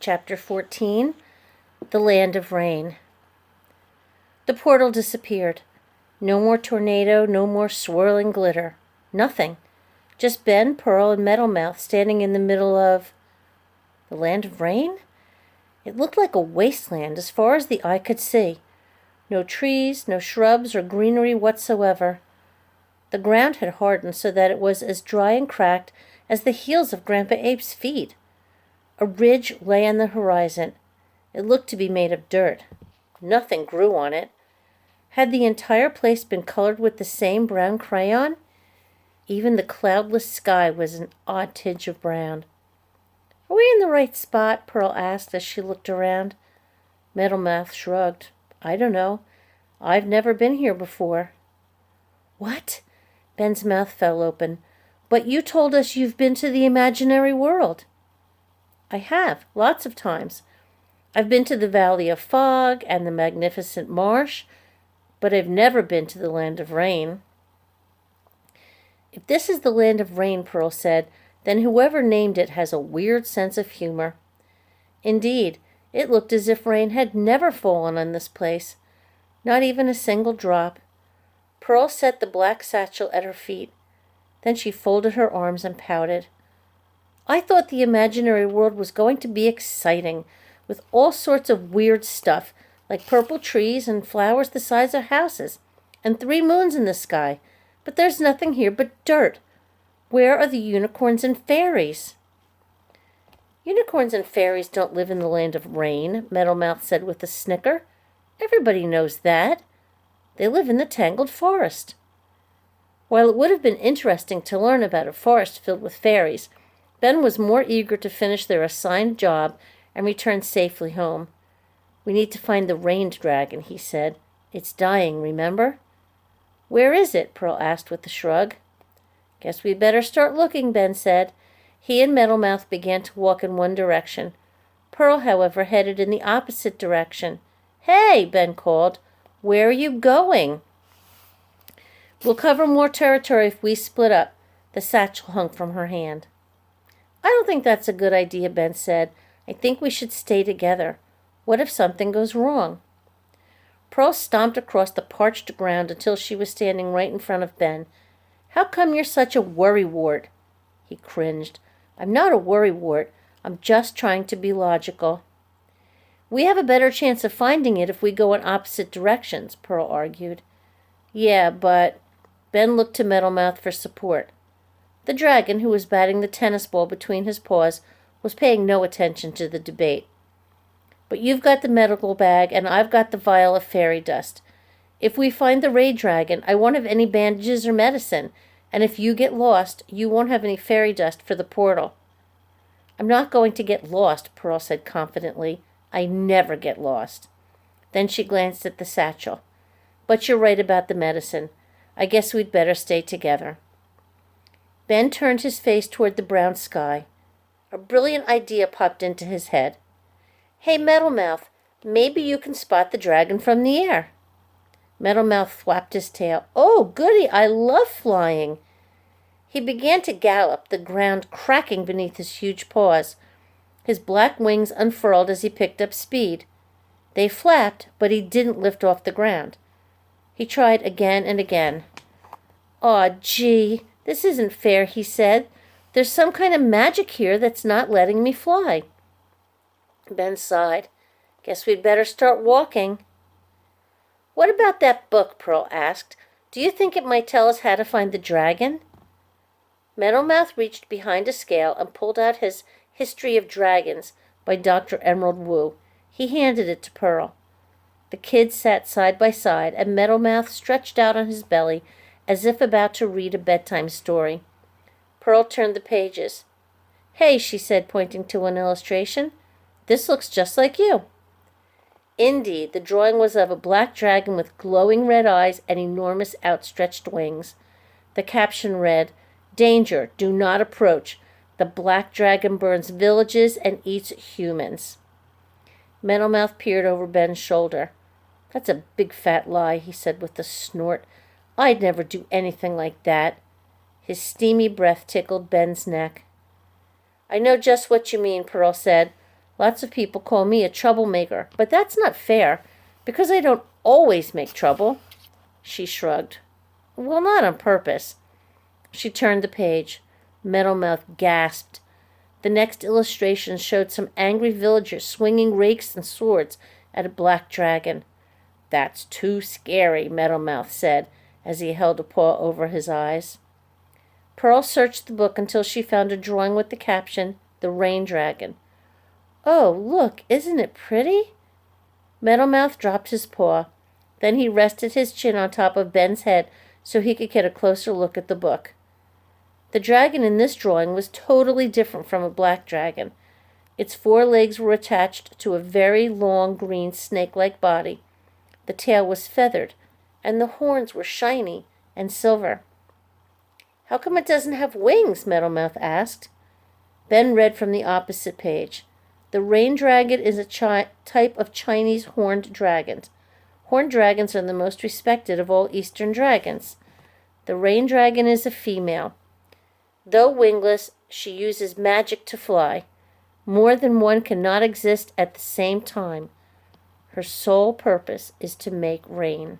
Chapter 14, The Land of Rain. The portal disappeared. No more tornado, no more swirling glitter. Nothing. Just Ben, Pearl, and Metalmouth standing in the middle of the Land of Rain? It looked like a wasteland as far as the eye could see. No trees, no shrubs or greenery whatsoever. The ground had hardened so that it was as dry and cracked as the heels of Grandpa Ape's feet. A ridge lay on the horizon. It looked to be made of dirt. Nothing grew on it. Had the entire place been colored with the same brown crayon? Even the cloudless sky was an odd tinge of brown. "Are we in the right spot?" Pearl asked as she looked around. Metalmouth shrugged. "I don't know. I've never been here before." "What?" Ben's mouth fell open. "But you told us you've been to the imaginary world." "I have, lots of times. I've been to the Valley of Fog and the magnificent marsh, but I've never been to the Land of Rain." "If this is the Land of Rain," Pearl said, "then whoever named it has a weird sense of humor." Indeed, it looked as if rain had never fallen on this place, not even a single drop. Pearl set the black satchel at her feet. Then she folded her arms and pouted. "I thought the imaginary world was going to be exciting, with all sorts of weird stuff, like purple trees and flowers the size of houses, and 3 moons in the sky. But there's nothing here but dirt. Where are the unicorns and fairies?" "Unicorns and fairies don't live in the Land of Rain," Metalmouth said with a snicker. "Everybody knows that. They live in the tangled forest." While it would have been interesting to learn about a forest filled with fairies, Ben was more eager to finish their assigned job and return safely home. "We need to find the rain dragon," he said. "It's dying, remember?" "Where is it?" Pearl asked with a shrug. "Guess we'd better start looking," Ben said. He and Metalmouth began to walk in one direction. Pearl, however, headed in the opposite direction. "Hey!" Ben called. "Where are you going?" "We'll cover more territory if we split up." The satchel hung from her hand. "I don't think that's a good idea," Ben said. "I think we should stay together. What if something goes wrong?" Pearl stomped across the parched ground until she was standing right in front of Ben. "How come you're such a worrywart?" He cringed. "I'm not a worrywart. I'm just trying to be logical." "We have a better chance of finding it if we go in opposite directions," Pearl argued. "Yeah, but—" Ben looked to Metalmouth for support. The dragon, who was batting the tennis ball between his paws, was paying no attention to the debate. "But you've got the medical bag, and I've got the vial of fairy dust. If we find the rain dragon, I won't have any bandages or medicine, and if you get lost, you won't have any fairy dust for the portal." "I'm not going to get lost," Pearl said confidently. "I never get lost." Then she glanced at the satchel. "But you're right about the medicine. I guess we'd better stay together." Ben turned his face toward the brown sky. A brilliant idea popped into his head. "Hey, Metalmouth, maybe you can spot the dragon from the air." Metalmouth flapped his tail. "Oh, goody, I love flying." He began to gallop, the ground cracking beneath his huge paws. His black wings unfurled as he picked up speed. They flapped, but he didn't lift off the ground. He tried again and again. "Aw, gee, this isn't fair," he said. "There's some kind of magic here that's not letting me fly." Ben sighed. "Guess we'd better start walking." "What about that book?" Pearl asked. "Do you think it might tell us how to find the dragon?" Metalmouth reached behind a scale and pulled out his History of Dragons by Dr. Emerald Wu. He handed it to Pearl. The kids sat side by side, and Metalmouth stretched out on his belly as if about to read a bedtime story. Pearl turned the pages. "Hey," she said, pointing to an illustration. "This looks just like you." Indeed, the drawing was of a black dragon with glowing red eyes and enormous outstretched wings. The caption read, "Danger, do not approach. The black dragon burns villages and eats humans." Metalmouth peered over Ben's shoulder. "That's a big fat lie," he said with a snort. "I'd never do anything like that." His steamy breath tickled Ben's neck. "I know just what you mean," Pearl said. Lots of people call me a troublemaker, but that's not fair, because I don't always make trouble." She shrugged. "Well, not on purpose." She turned the page. Meadowmouth gasped. The next illustration showed some angry villagers swinging rakes and swords at a black dragon. "That's too scary," Meadowmouth said, as he held a paw over his eyes. Pearl searched the book until she found a drawing with the caption, "The Rain Dragon." "Oh, look, isn't it pretty?" Meadowmouth dropped his paw. Then he rested his chin on top of Ben's head so he could get a closer look at the book. The dragon in this drawing was totally different from a black dragon. Its 4 legs were attached to a very long green snake-like body. The tail was feathered, and the horns were shiny and silver. "How come it doesn't have wings?" Meadowmouth asked. Ben read from the opposite page. "The rain dragon is a type of Chinese horned dragons. Horned dragons are the most respected of all eastern dragons. The rain dragon is a female. Though wingless, she uses magic to fly. More than one cannot exist at the same time. Her sole purpose is to make rain."